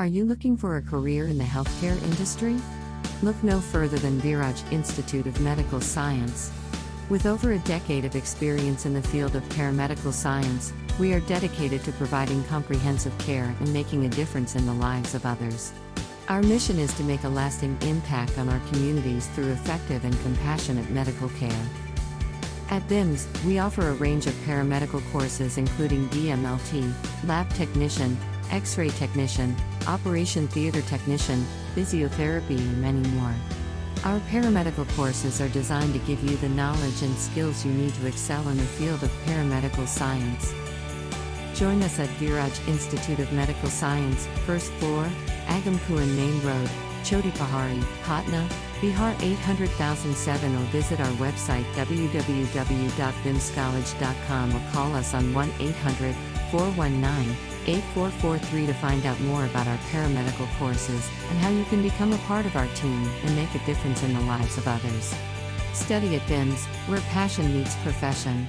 Are you looking for a career in the healthcare industry? Look no further than Viraj Institute of Medical Science. With over a decade of experience in the field of paramedical science, we are dedicated to providing comprehensive care and making a difference in the lives of others. Our mission is to make a lasting impact on our communities through effective and compassionate medical care. At BIMS, we offer a range of paramedical courses including DMLT, Lab Technician, X-ray Technician, Operation Theater Technician, Physiotherapy and many more. Our paramedical courses are designed to give you the knowledge and skills you need to excel in the field of paramedical science. Join us at Viraj Institute of Medical Science, 1st floor, Agamkuan Main Road, Chotipahari, Patna, Bihar 800007 or visit our website www.bimscollege.com or call us on 1-800-419-8443 to find out more about our paramedical courses and how you can become a part of our team and make a difference in the lives of others. Study at BIMS, where passion meets profession.